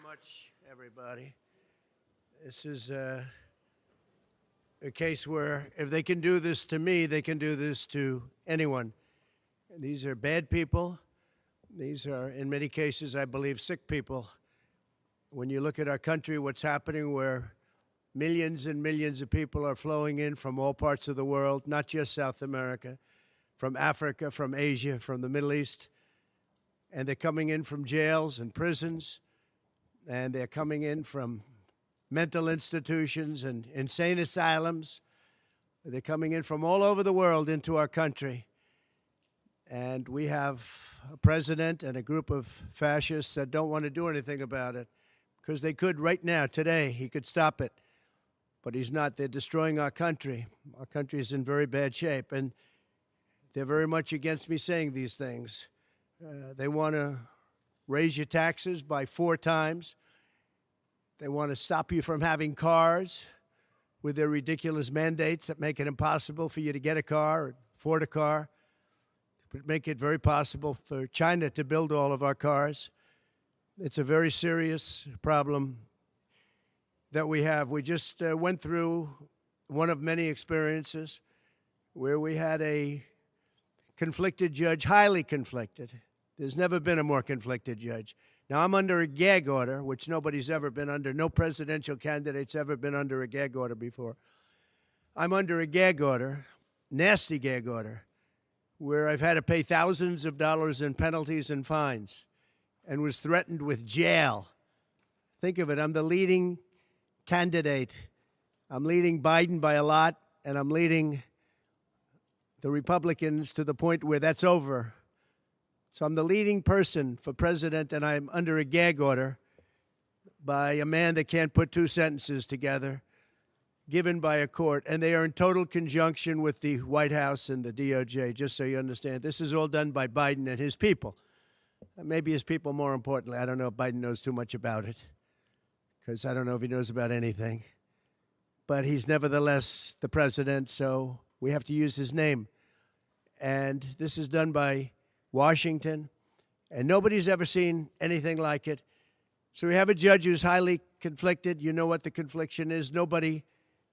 much, everybody. This is a case where if they can do this to me, they can do this to anyone. These are bad people. These are, in many cases, I believe, sick people. When you look at our country, what's happening where millions and millions of people are flowing in from all parts of the world, not just South America, from Africa, from Asia, from the Middle East, and they're coming in from jails and prisons, and they're coming in from mental institutions and insane asylums. They're coming in from all over the world into our country. And we have a president and a group of fascists that don't want to do anything about it because they could right now, today, he could stop it. But he's not. They're destroying our country. Our country is in very bad shape. And they're very much against me saying these things. They want to raise your taxes by 4 times. They want to stop you from having cars with their ridiculous mandates that make it impossible for you to get a car or afford a car. But make it very possible for China to build all of our cars. It's a very serious problem that we have. We just went through one of many experiences where we had a conflicted judge, highly conflicted. There's never been a more conflicted judge. Now, I'm under a gag order, which nobody's ever been under. No presidential candidate's ever been under a gag order before. I'm under a gag order, nasty gag order, where I've had to pay thousands of dollars in penalties and fines and was threatened with jail. Think of it. I'm the leading candidate. I'm leading Biden by a lot, and I'm leading the Republicans to the point where that's over. So I'm the leading person for president, and I'm under a gag order by a man that can't put 2 sentences together, given by a court, and they are in total conjunction with the White House and the DOJ, just so you understand. This is all done by Biden and his people. Maybe his people more importantly. I don't know if Biden knows too much about it, because I don't know if he knows about anything. But he's nevertheless the president, so we have to use his name. And this is done by Washington, and nobody's ever seen anything like it. So we have a judge who's highly conflicted. You know what the confliction is. Nobody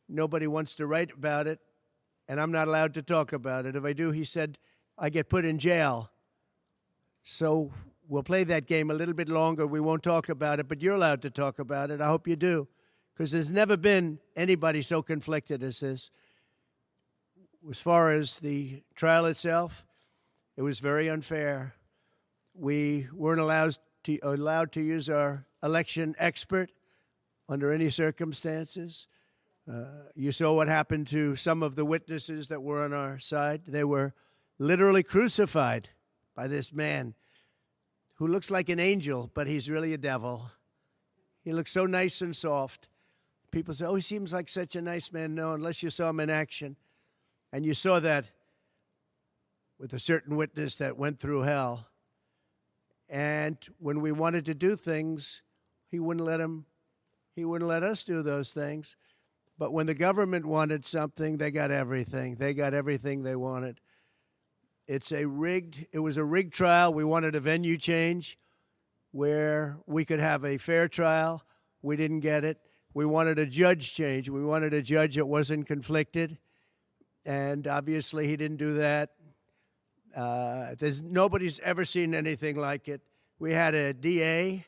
wants to write about it, and I'm not allowed to talk about it. If I do, he said, I get put in jail. So we'll play that game a little bit longer. We won't talk about it, but you're allowed to talk about it. I hope you do, because there's never been anybody so conflicted as this. As far as the trial itself, it was very unfair. We weren't allowed to use our election expert under any circumstances. You saw what happened to some of the witnesses that were on our side. They were literally crucified by this man who looks like an angel, but he's really a devil. He looks so nice and soft. People say, oh, he seems like such a nice man. No, unless you saw him in action. And you saw that with a certain witness that went through hell. And when we wanted to do things, he wouldn't let us do those things. But when the government wanted something, they got everything. They got everything they wanted. It was a rigged trial. We wanted a venue change where we could have a fair trial. We didn't get it. We wanted a judge change. We wanted a judge that wasn't conflicted. And obviously he didn't do that. Nobody's ever seen anything like it. We had a DA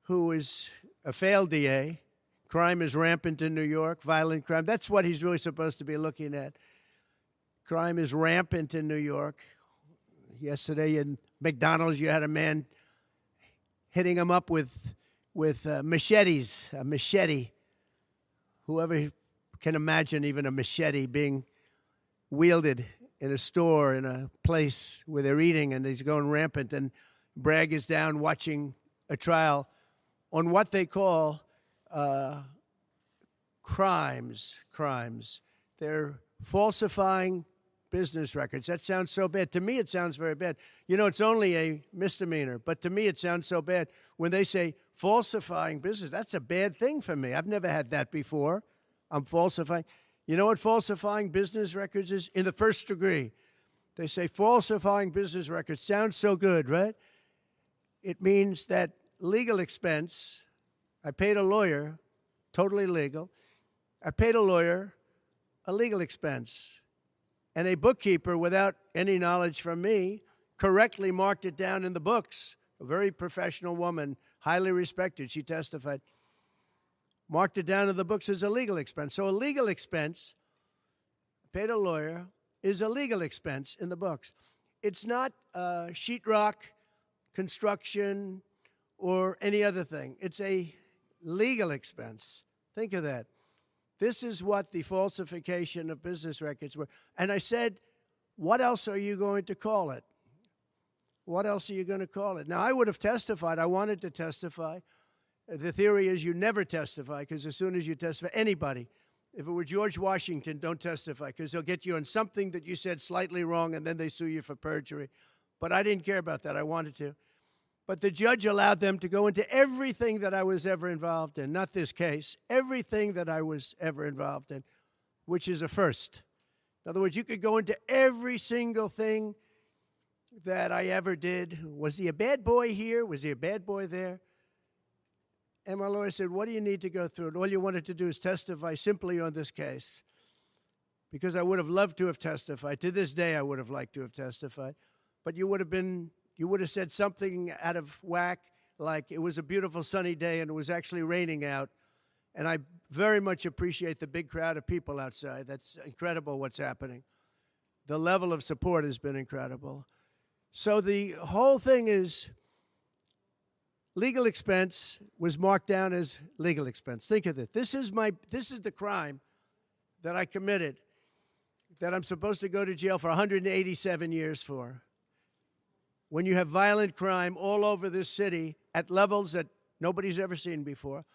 who was a failed DA. Crime is rampant in New York, violent crime. That's what he's really supposed to be looking at. Crime is rampant in New York. Yesterday in McDonald's, you had a man hitting him up with machetes, a machete. Whoever can imagine even a machete being wielded in a store, in a place where they're eating, and he's going rampant. And Bragg is down watching a trial on what they call crimes. They're falsifying business records. That sounds so bad. To me, it sounds very bad. You know, it's only a misdemeanor, but to me, it sounds so bad. When they say falsifying business, that's a bad thing for me. I've never had that before. I'm falsifying. You know what falsifying business records is? In the first degree. They say falsifying business records. Sounds so good, right? It means that legal expense I paid a lawyer, totally legal. I paid a lawyer a legal expense. And a bookkeeper, without any knowledge from me, correctly marked it down in the books. A very professional woman, highly respected, she testified, marked it down in the books as a legal expense. So a legal expense, paid a lawyer, is a legal expense in the books. It's not sheetrock, construction, or any other thing. It's a legal expense. Think of that. This is what the falsification of business records were. And I said, what else are you going to call it? What else are you going to call it? Now, I would have testified. I wanted to testify. The theory is you never testify, because as soon as you testify, anybody, if it were George Washington, don't testify, because they'll get you on something that you said slightly wrong, and then they sue you for perjury. But I didn't care about that. I wanted to. But the judge allowed them to go into everything that I was ever involved in, not this case, everything that I was ever involved in, which is a first. In other words, you could go into every single thing that I ever did. Was he a bad boy here? Was he a bad boy there? And my lawyer said, what do you need to go through? And all you wanted to do is testify simply on this case, because I would have loved to have testified. To this day, I would have liked to have testified. But you would have said something out of whack, like it was a beautiful sunny day and it was actually raining out. And I very much appreciate the big crowd of people outside. That's incredible what's happening. The level of support has been incredible. So the whole thing is legal expense was marked down as legal expense. Think of it. This is the crime that I committed, that I'm supposed to go to jail for 187 years for. When you have violent crime all over this city at levels that nobody's ever seen before,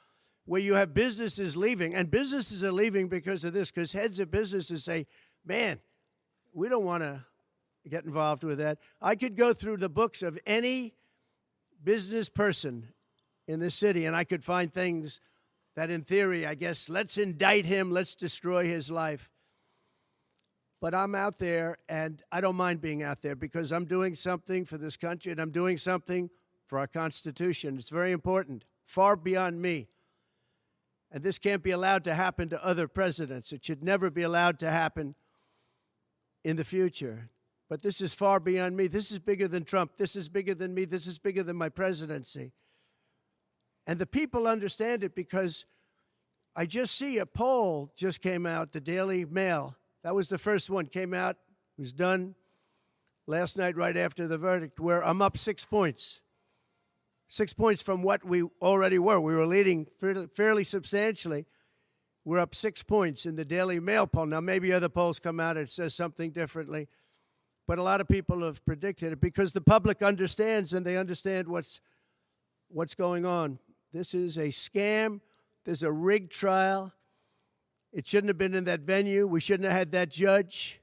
where you have businesses leaving, and businesses are leaving because of this, because heads of businesses say, man, we don't want to get involved with that. I could go through the books of any business person in this city, and I could find things that, in theory, I guess, let's indict him, let's destroy his life. But I'm out there, and I don't mind being out there, because I'm doing something for this country, and I'm doing something for our Constitution. It's very important, far beyond me. And this can't be allowed to happen to other presidents. It should never be allowed to happen in the future. But this is far beyond me. This is bigger than Trump. This is bigger than me. This is bigger than my presidency. And the people understand it, because I just see a poll just came out, the Daily Mail. That was the first one, came out, was done last night right after the verdict, where I'm up 6 points. 6 points from what we already were. We were leading fairly substantially. We're up 6 points in the Daily Mail poll. Now, maybe other polls come out and it says something differently, but a lot of people have predicted it, because the public understands, and they understand what's going on. This is a scam. There's a rigged trial. It shouldn't have been in that venue. We shouldn't have had that judge.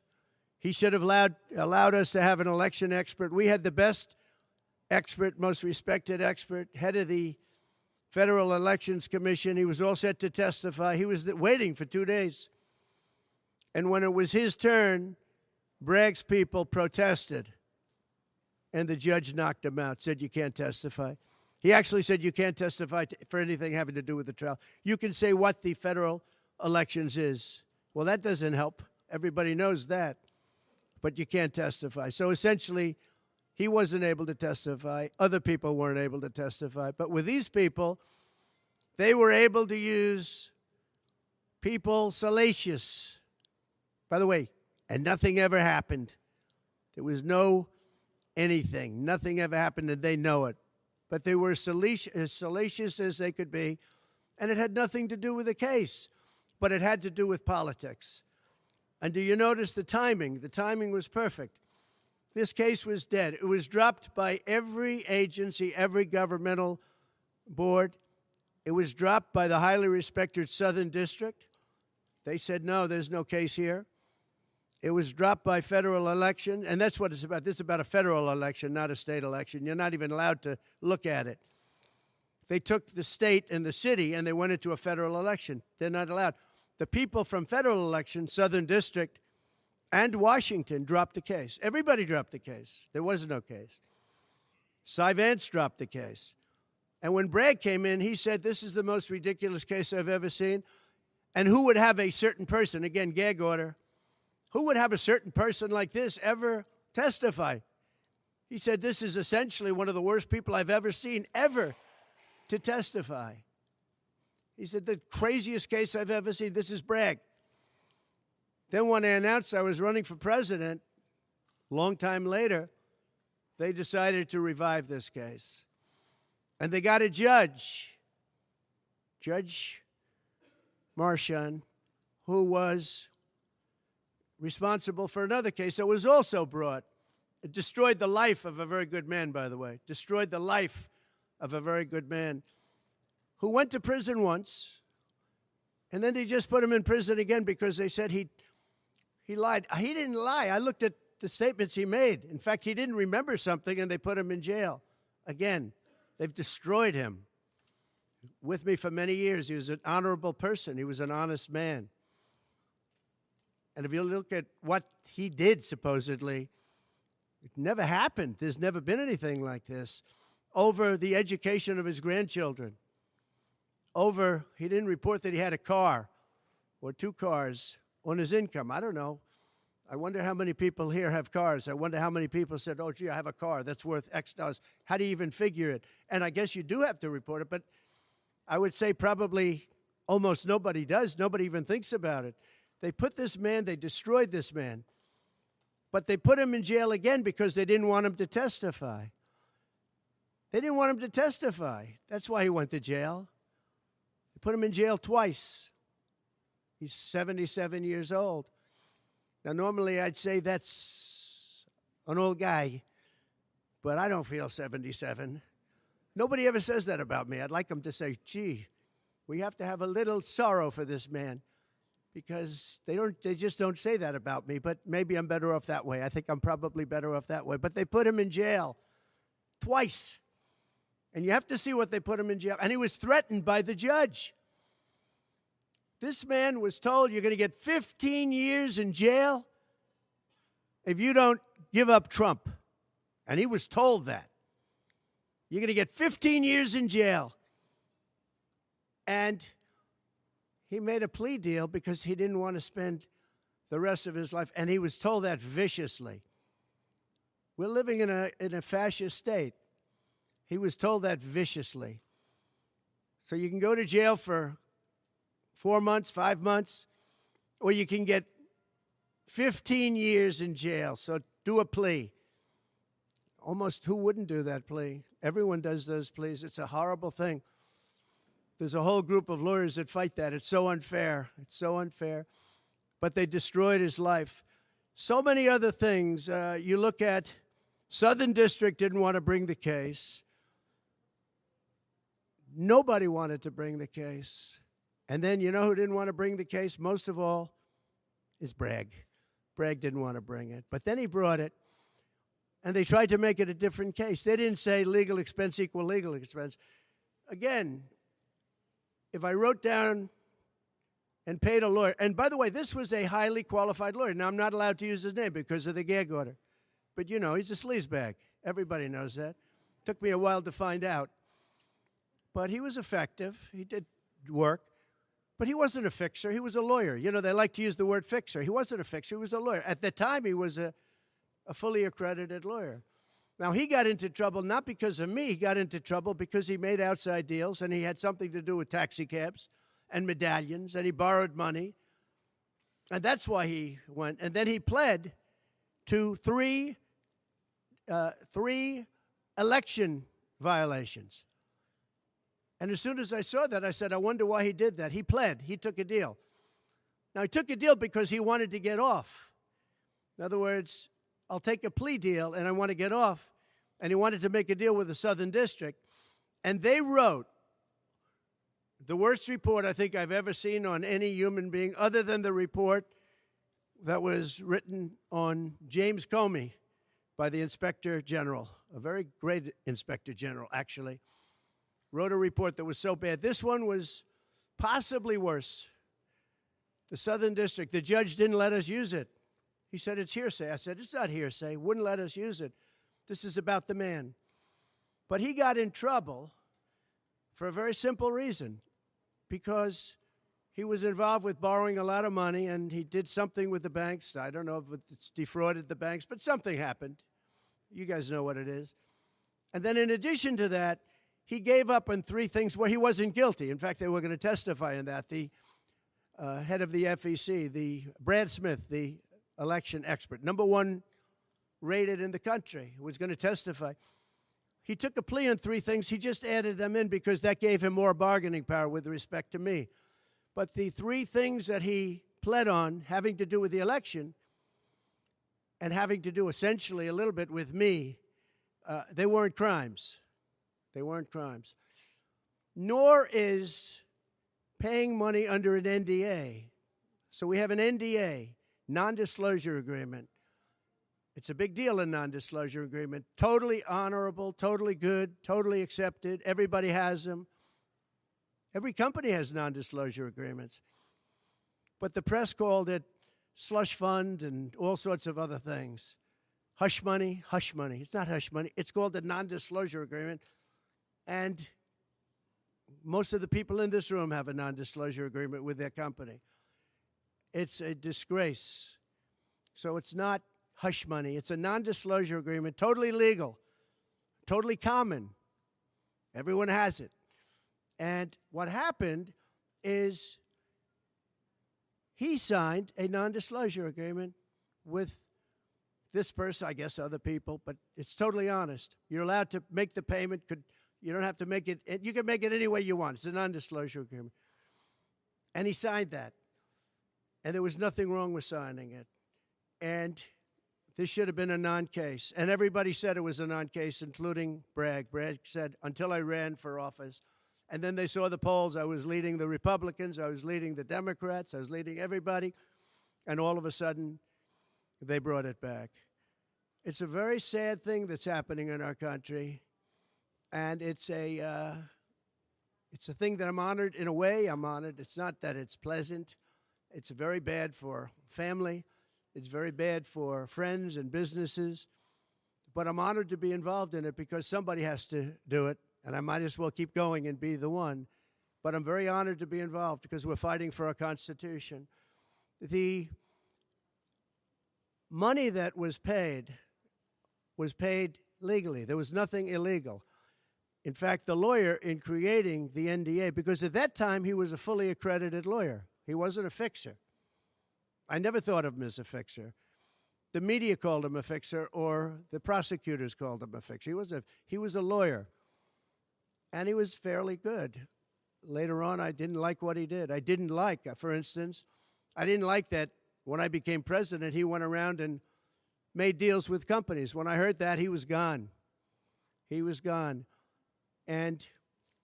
He should have allowed us to have an election expert. We had the best expert, most respected expert, head of the Federal Elections Commission. He was all set to testify. He was waiting for 2 days. And when it was his turn, Bragg's people protested, and the judge knocked him out, said you can't testify. He actually said you can't testify for anything having to do with the trial. You can say what the federal elections is. Well, that doesn't help. Everybody knows that. But you can't testify. So essentially, he wasn't able to testify. Other people weren't able to testify. But with these people, they were able to use people salacious. By the way, and nothing ever happened. There was no anything. Nothing ever happened, and they know it. But they were as salacious as they could be, and it had nothing to do with the case. But it had to do with politics. And do you notice the timing? The timing was perfect. This case was dead. It was dropped by every agency, every governmental board. It was dropped by the highly respected Southern District. They said, no, there's no case here. It was dropped by federal election, and that's what it's about. This is about a federal election, not a state election. You're not even allowed to look at it. They took the state and the city, and they went into a federal election. They're not allowed. The people from federal election, Southern District, and Washington dropped the case. Everybody dropped the case. There was no case. Cy Vance dropped the case. And when Bragg came in, he said, this is the most ridiculous case I've ever seen. And who would have a certain person, again, gag order, who would have a certain person like this ever testify? He said, this is essentially one of the worst people I've ever seen ever to testify. He said, the craziest case I've ever seen, this is Bragg. Then when I announced I was running for president, a long time later, they decided to revive this case. And they got a judge, Judge Marchand, who was responsible for another case that was also brought. It destroyed the life of a very good man, by the way. Destroyed the life of a very good man who went to prison once, and then they just put him in prison again because they said he lied. He didn't lie. I looked at the statements he made. In fact, he didn't remember something, and they put him in jail. Again, they've destroyed him. With me for many years, he was an honorable person. He was an honest man. And if you look at what he did, supposedly, it never happened. There's never been anything like this. Over the education of his grandchildren. Over, he didn't report that he had a car or 2 cars on his income. I don't know. I wonder how many people here have cars. I wonder how many people said, oh, gee, I have a car that's worth X dollars. How do you even figure it? And I guess you do have to report it, but I would say probably almost nobody does. Nobody even thinks about it. They put this man, they destroyed this man, but they put him in jail again because they didn't want him to testify. They didn't want him to testify. That's why he went to jail. They put him in jail twice. He's 77 years old. Now, normally I'd say that's an old guy, but I don't feel 77. Nobody ever says that about me. I'd like them to say, gee, we have to have a little sorrow for this man, because they just don't say that about me, but maybe I'm better off that way. I think I'm probably better off that way. But they put him in jail twice. And you have to see what they put him in jail. And he was threatened by the judge. This man was told, you're going to get 15 years in jail if you don't give up Trump. And he was told that. You're going to get 15 years in jail. And he made a plea deal because he didn't want to spend the rest of his life. And he was told that viciously. We're living in a fascist state. He was told that viciously. So you can go to jail for 4 months, 5 months, or you can get 15 years in jail. So do a plea. Almost who wouldn't do that plea? Everyone does those pleas. It's a horrible thing. There's a whole group of lawyers that fight that. It's so unfair. It's so unfair. But they destroyed his life. So many other things. You look at Southern District didn't want to bring the case. Nobody wanted to bring the case. And then you know who didn't want to bring the case? Most of all is Bragg. Bragg didn't want to bring it. But then he brought it. And they tried to make it a different case. They didn't say legal expense equal legal expense. Again, if I wrote down and paid a lawyer, and by the way, this was a highly qualified lawyer. Now, I'm not allowed to use his name because of the gag order. But, you know, he's a sleazebag. Everybody knows that. Took me a while to find out. But he was effective. He did work. But he wasn't a fixer. He was a lawyer. You know, they like to use the word fixer. He wasn't a fixer. He was a lawyer. At the time, he was a fully accredited lawyer. Now, he got into trouble not because of me. He got into trouble because he made outside deals, and he had something to do with taxi cabs and medallions, and he borrowed money. And that's why he went. And then he pled to three election violations. And as soon as I saw that, I said, I wonder why he did that. He pled. He took a deal. Now, he took a deal because he wanted to get off. In other words, I'll take a plea deal, and I want to get off. And he wanted to make a deal with the Southern District. And they wrote the worst report I think I've ever seen on any human being, other than the report that was written on James Comey by the Inspector General, a very great Inspector General, actually. Wrote a report that was so bad. This one was possibly worse. The Southern District, the judge didn't let us use it. He said, it's hearsay. I said, it's not hearsay. Wouldn't let us use it. This is about the man. But he got in trouble for a very simple reason, because he was involved with borrowing a lot of money, and he did something with the banks. I don't know if it's defrauded the banks, but something happened. You guys know what it is. And then in addition to that, he gave up on three things where he wasn't guilty. In fact, they were going to testify in that. The head of the FEC, the Brad Smith, the election expert, #1 rated in the country, was going to testify. He took a plea on three things. He just added them in because that gave him more bargaining power with respect to me. But the three things that he pled on, having to do with the election and having to do essentially a little bit with me, they weren't crimes. They weren't crimes. Nor is paying money under an NDA. So we have an NDA, non-disclosure agreement. It's a big deal, a non-disclosure agreement. Totally honorable, totally good, totally accepted. Everybody has them. Every company has non-disclosure agreements. But the press called it slush fund and all sorts of other things. Hush money, hush money. It's not hush money. It's called a non-disclosure agreement. And most of the people in this room have a non-disclosure agreement with their company. It's a disgrace. So it's not hush money. It's a non-disclosure agreement, totally legal, totally common. Everyone has it. And what happened is he signed a non-disclosure agreement with this person, I guess other people, but it's totally honest. You're allowed to make the payment. You don't have to make it. You can make it any way you want. It's a non-disclosure agreement. And he signed that. And there was nothing wrong with signing it. And this should have been a non-case. And everybody said it was a non-case, including Bragg. Bragg said, until I ran for office. And then they saw the polls. I was leading the Republicans. I was leading the Democrats. I was leading everybody. And all of a sudden, they brought it back. It's a very sad thing that's happening in our country. And it's a thing that I'm honored. In a way, I'm honored. It's not that it's pleasant. It's very bad for family. It's very bad for friends and businesses. But I'm honored to be involved in it because somebody has to do it. And I might as well keep going and be the one. But I'm very honored to be involved because we're fighting for our Constitution. The money that was paid legally. There was nothing illegal. In fact, the lawyer in creating the NDA, because at that time he was a fully accredited lawyer. He wasn't a fixer. I never thought of him as a fixer. The media called him a fixer, or the prosecutors called him a fixer. He was a lawyer, and he was fairly good. Later on, I didn't like what he did. I didn't like, for instance, I didn't like that when I became president, he went around and made deals with companies. When I heard that, he was gone. He was gone. And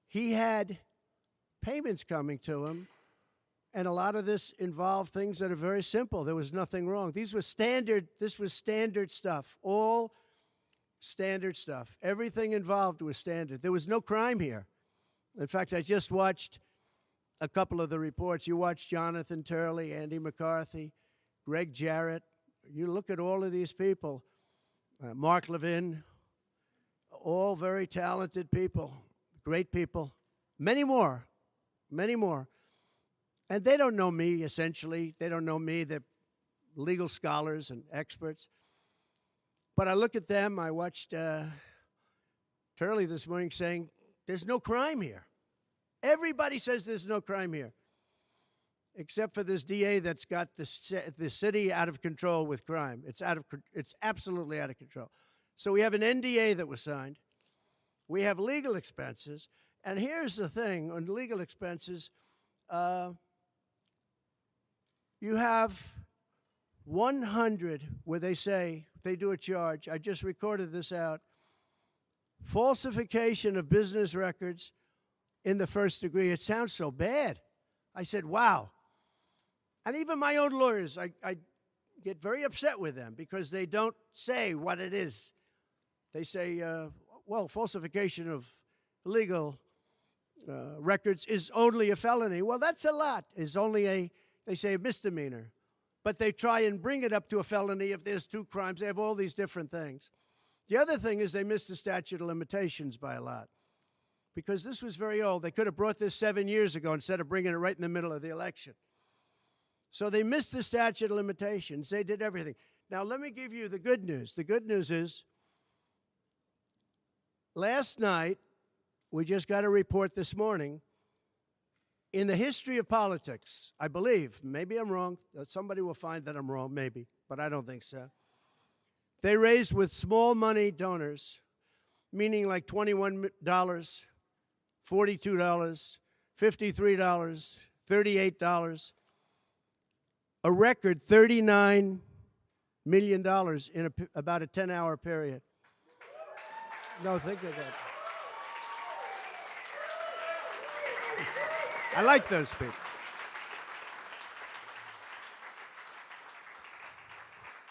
he had payments coming to him, and a lot of this involved things that are very simple. There was nothing wrong. This was standard stuff, all standard stuff. Everything involved was standard. There was no crime here. In fact, I just watched a couple of the reports. You watched Jonathan Turley, Andy McCarthy, Greg Jarrett. You look at all of these people, Mark Levin, all very talented people, great people, many more. And they don't know me, essentially. They don't know me. They're legal scholars and experts. But I look at them. I watched Turley this morning saying, there's no crime here. Everybody says there's no crime here, except for this DA that's got the city out of control with crime. It's absolutely out of control. So we have an NDA that was signed. We have legal expenses. And here's the thing on legal expenses. You have 100 where they say, they do a charge. I just recorded this out. Falsification of business records in the first degree. It sounds so bad. I said, wow. And even my own lawyers, I get very upset with them because they don't say what it is. They say, well, falsification of legal records is only a felony. Well, that's a lot. It's only they say a misdemeanor. But they try and bring it up to a felony if there's two crimes. They have all these different things. The other thing is they miss the statute of limitations by a lot. because this was very old. They could have brought this 7 years ago instead of bringing it right in the middle of the election. So they missed the statute of limitations. They did everything. Now, let me give you the good news. The good news is, last night, we just got a report this morning, in the history of politics, I believe, maybe I'm wrong, somebody will find that I'm wrong, maybe, but I don't think so. They raised with small money donors, meaning like $21, $42, $53, $38, a record $39 million in about a 10-hour period. No, think of that. I like those people.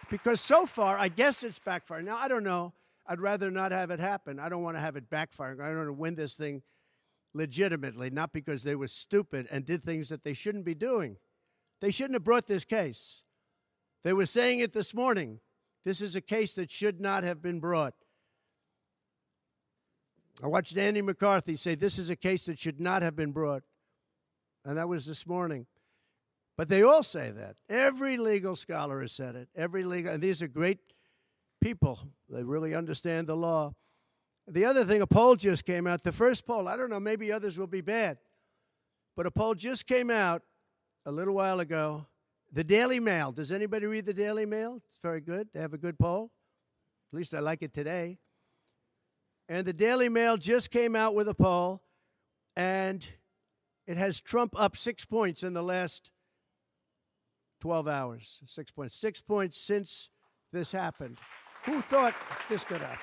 Because so far, I guess it's backfiring. Now, I don't know. I'd rather not have it happen. I don't want to have it backfiring. I want to win this thing legitimately, not because they were stupid and did things that they shouldn't be doing. They shouldn't have brought this case. They were saying it this morning. This is a case that should not have been brought. I watched Andy McCarthy say this is a case that should not have been brought. And that was this morning. But they all say that. Every legal scholar has said it. And these are great people. They really understand the law. The other thing, a poll just came out. The first poll, I don't know, maybe others will be bad. But a poll just came out a little while ago. The Daily Mail. Does anybody read the Daily Mail? It's very good. They have a good poll. At least I like it today. And the Daily Mail just came out with a poll, and it has Trump up 6 points in the last 12 hours. 6 points. 6 points since this happened. Who thought this could happen?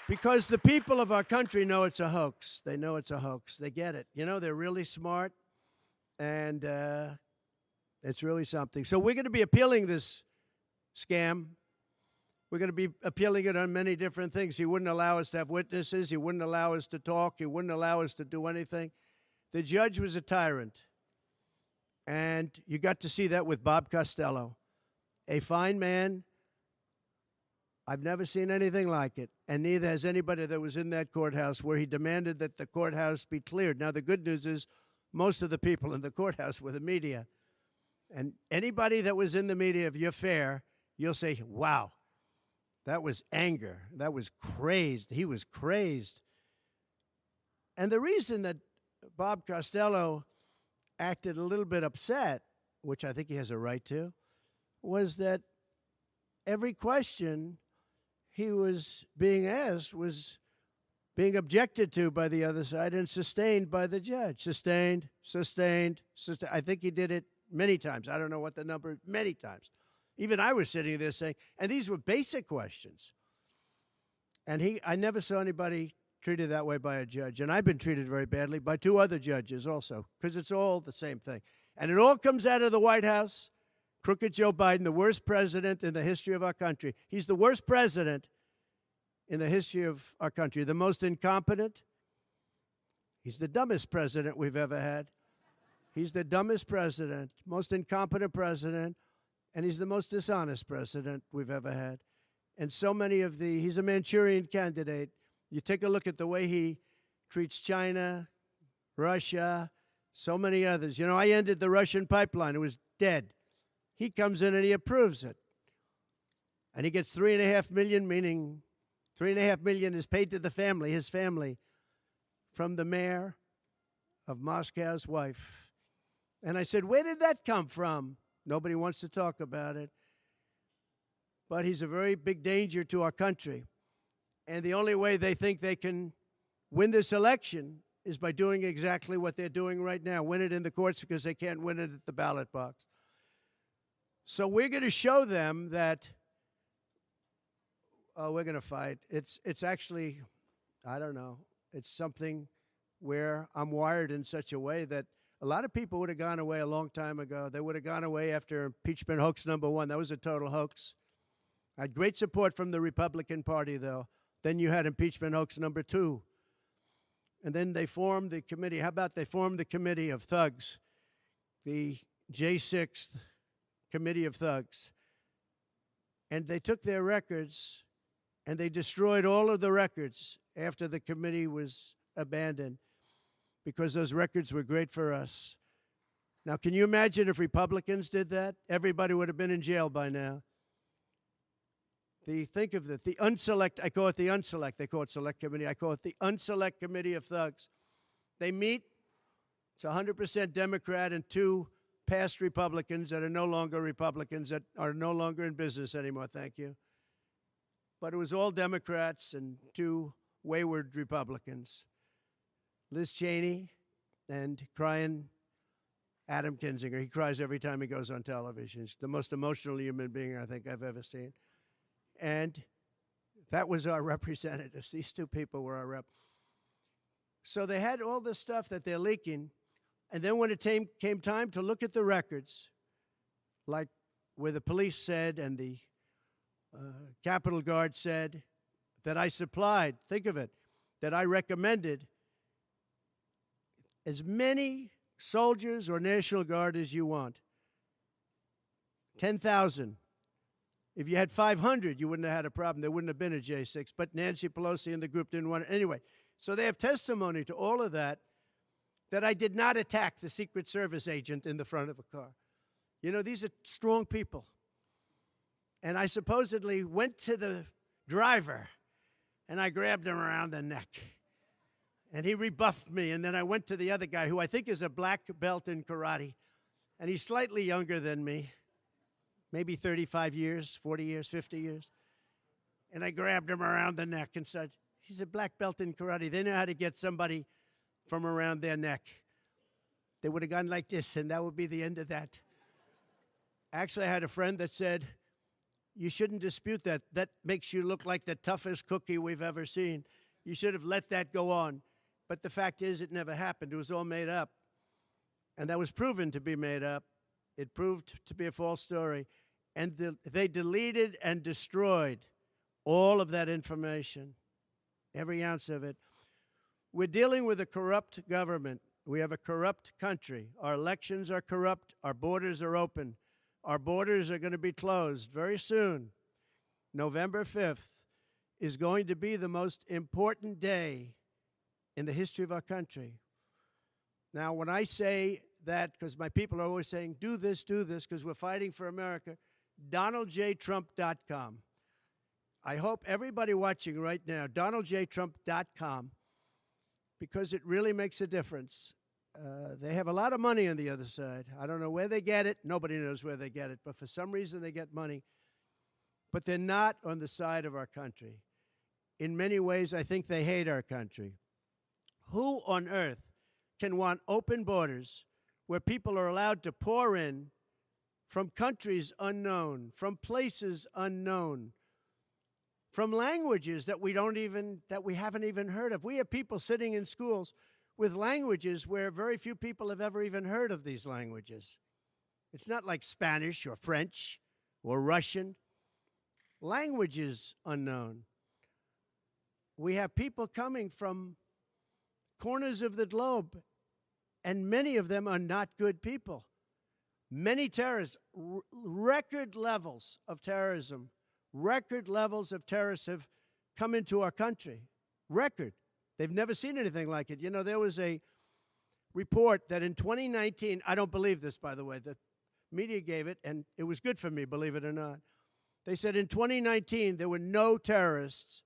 Because the people of our country know it's a hoax. They know it's a hoax. They get it. You know, they're really smart, and it's really something. So we're going to be appealing this scam. We're going to be appealing it on many different things. He wouldn't allow us to have witnesses. He wouldn't allow us to talk. He wouldn't allow us to do anything. The judge was a tyrant. And you got to see that with Bob Costello, a fine man. I've never seen anything like it, and neither has anybody that was in that courthouse, where he demanded that the courthouse be cleared. Now, the good news is most of the people in the courthouse were the media. And anybody that was in the media, if you're fair, you'll say, wow, that was anger. That was crazed. He was crazed. And the reason that Bob Costello acted a little bit upset, which I think he has a right to, was that every question he was being asked was being objected to by the other side and sustained by the judge. Sustained. I think he did it many times. I don't know what the number, many times. Even I was sitting there saying, and these were basic questions. And I never saw anybody treated that way by a judge. And I've been treated very badly by two other judges also, because it's all the same thing. And it all comes out of the White House. Crooked Joe Biden, the worst president in the history of our country. He's the worst president in the history of our country. The most incompetent. He's the dumbest president we've ever had. He's the dumbest president, most incompetent president, and he's the most dishonest president we've ever had. And so many of he's a Manchurian candidate. You take a look at the way he treats China, Russia, so many others. You know, I ended the Russian pipeline. It was dead. He comes in and he approves it. And he gets $3.5 million, meaning $3.5 million is paid to the family, his family, from the mayor of Moscow's wife. And I said, where did that come from? Nobody wants to talk about it. But he's a very big danger to our country. And the only way they think they can win this election is by doing exactly what they're doing right now, win it in the courts, because they can't win it at the ballot box. So we're going to show them that, we're going to fight. It's actually, I don't know, it's something where I'm wired in such a way that a lot of people would have gone away a long time ago. They would have gone away after impeachment hoax #1. That was a total hoax. I had great support from the Republican Party, though. Then you had impeachment hoax #2. And then they formed the committee. How about they formed the committee of thugs, the J6 committee of thugs. And they took their records and they destroyed all of the records after the committee was abandoned because those records were great for us. Now, can you imagine if Republicans did that? Everybody would have been in jail by now. Think of it, the unselect, I call it the unselect, they call it select committee, I call it the unselect committee of thugs. They meet, it's 100% Democrat and 2 past Republicans that are no longer Republicans, that are no longer in business anymore, thank you. But it was all Democrats and 2 wayward Republicans. Liz Cheney and crying Adam Kinzinger. He cries every time he goes on television. He's the most emotional human being I think I've ever seen. And that was our representatives. These 2 people were our rep. So they had all this stuff that they're leaking. And then when it came time to look at the records, like where the police said and the Capitol Guard said that I supplied, think of it, that I recommended as many soldiers or National Guard as you want. 10,000. If you had 500, you wouldn't have had a problem. There wouldn't have been a J6. But Nancy Pelosi and the group didn't want it. Anyway, so they have testimony to all of that, that I did not attack the Secret Service agent in the front of a car. You know, these are strong people. And I supposedly went to the driver, and I grabbed him around the neck. And he rebuffed me, and then I went to the other guy, who I think is a black belt in karate, and he's slightly younger than me. Maybe 35 years, 40 years, 50 years. And I grabbed him around the neck and said, he's a black belt in karate. They know how to get somebody from around their neck. They would have gone like this, and that would be the end of that. Actually, I had a friend that said, you shouldn't dispute that. That makes you look like the toughest cookie we've ever seen. You should have let that go on. But the fact is, it never happened. It was all made up. And that was proven to be made up. It proved to be a false story. And they deleted and destroyed all of that information, every ounce of it. We're dealing with a corrupt government. We have a corrupt country. Our elections are corrupt. Our borders are open. Our borders are going to be closed very soon. November 5th is going to be the most important day in the history of our country. Now, when I say that, because my people are always saying, do this, because we're fighting for America, DonaldJTrump.com. I hope everybody watching right now, DonaldJTrump.com, because it really makes a difference. They have a lot of money on the other side. I don't know where they get it. Nobody knows where they get it. But for some reason, they get money. But they're not on the side of our country. In many ways, I think they hate our country. Who on earth can want open borders where people are allowed to pour in from countries unknown, from places unknown, from languages that we haven't even heard of? We have people sitting in schools with languages where very few people have ever even heard of these languages. It's not like Spanish or French or Russian. Languages unknown. We have people coming from corners of the globe, and many of them are not good people. Many terrorists, record levels of terrorism, record levels of terrorists have come into our country. Record. They've never seen anything like it. You know, there was a report that in 2019, I don't believe this, by the way, the media gave it, and it was good for me, believe it or not. They said in 2019, there were no terrorists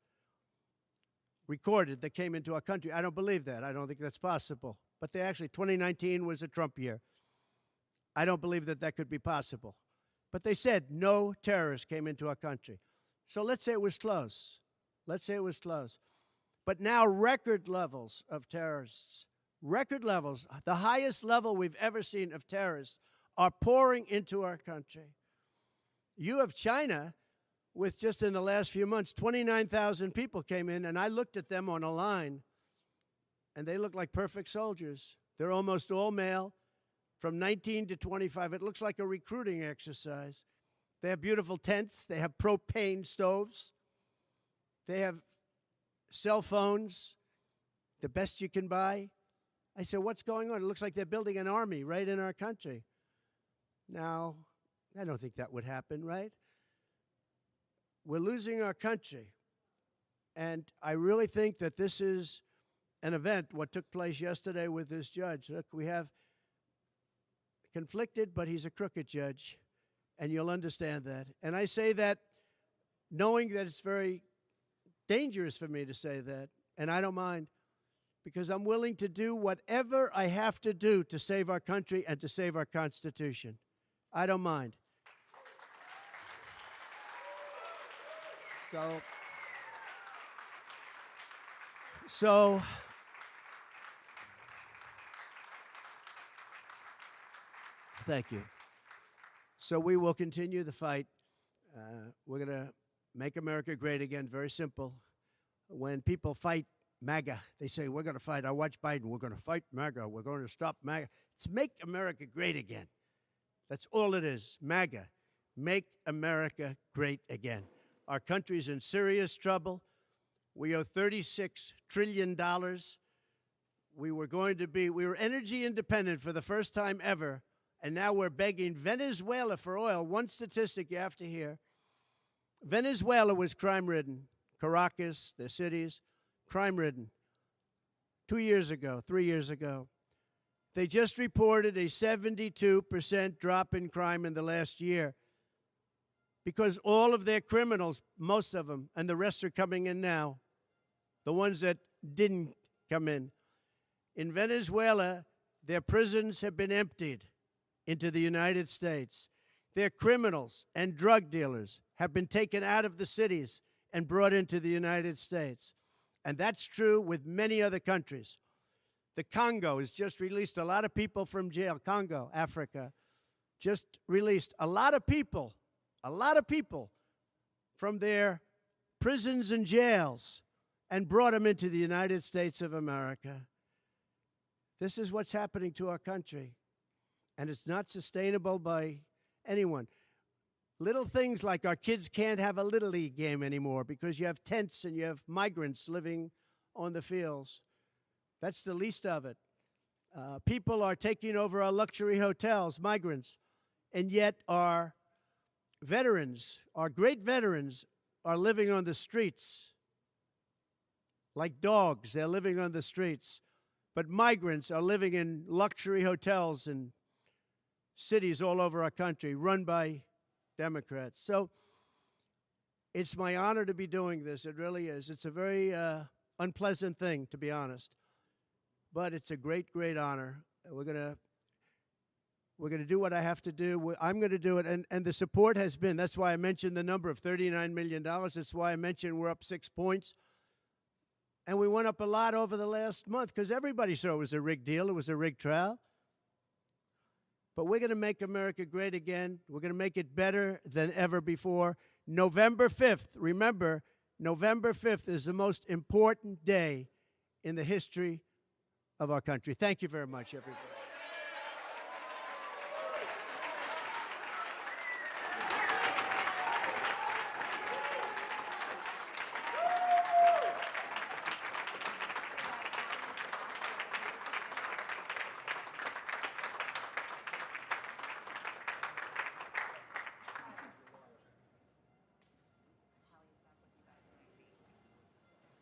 recorded that came into our country. I don't believe that. I don't think that's possible. But 2019 was a Trump year. I don't believe that that could be possible. But they said no terrorists came into our country. So let's say it was close. Let's say it was close. But now record levels of terrorists, record levels, the highest level we've ever seen of terrorists are pouring into our country. You have China with just in the last few months, 29,000 people came in, and I looked at them on a line, and they look like perfect soldiers. They're almost all male, from 19 to 25. It looks like a recruiting exercise. They have beautiful tents. They have propane stoves. They have cell phones, the best you can buy. I said, what's going on? It looks like they're building an army right in our country. Now, I don't think that would happen, right? We're losing our country. And I really think that this is an event, what took place yesterday with this judge. Look, we have conflicted, but he's a crooked judge, and you'll understand that. And I say that knowing that it's very dangerous for me to say that, and I don't mind, because I'm willing to do whatever I have to do to save our country and to save our Constitution. I don't mind. So thank you. So we will continue the fight. We're going to make America great again. Very simple. When people fight MAGA, they say, we're going to fight. I watch Biden. We're going to fight MAGA. We're going to stop MAGA. It's make America great again. That's all it is. MAGA. Make America great again. Our country's in serious trouble. We owe $36 trillion. We were energy independent for the first time ever, and now we're begging Venezuela for oil. One statistic you have to hear. Venezuela was crime-ridden. Caracas, the cities, crime-ridden. 2 years ago, 3 years ago. They just reported a 72% drop in crime in the last year because all of their criminals, most of them, and the rest are coming in now, the ones that didn't come in. In Venezuela, their prisons have been emptied into the United States. Their criminals and drug dealers have been taken out of the cities and brought into the United States. And that's true with many other countries. The Congo has just released a lot of people from jail. Congo, Africa, just released a lot of people from their prisons and jails and brought them into the United States of America. This is what's happening to our country, and it's not sustainable by anyone. Little things like our kids can't have a Little League game anymore because you have tents and you have migrants living on the fields. That's the least of it. People are taking over our luxury hotels, migrants, and yet our veterans, our great veterans, are living on the streets like dogs. They're living on the streets. But migrants are living in luxury hotels in cities all over our country run by Democrats. So it's my honor to be doing this. It really is. It's a very unpleasant thing, to be honest. But it's a great, great honor. We're gonna do what I have to do. I'm going to do it. And the support has been, that's why I mentioned the number of $39 million. That's why I mentioned we're up 6 points. And we went up a lot over the last month because everybody saw it was a rigged deal. It was a rigged trial. But we're going to make America great again. We're going to make it better than ever before. November 5th, remember, November 5th is the most important day in the history of our country. Thank you very much, everybody.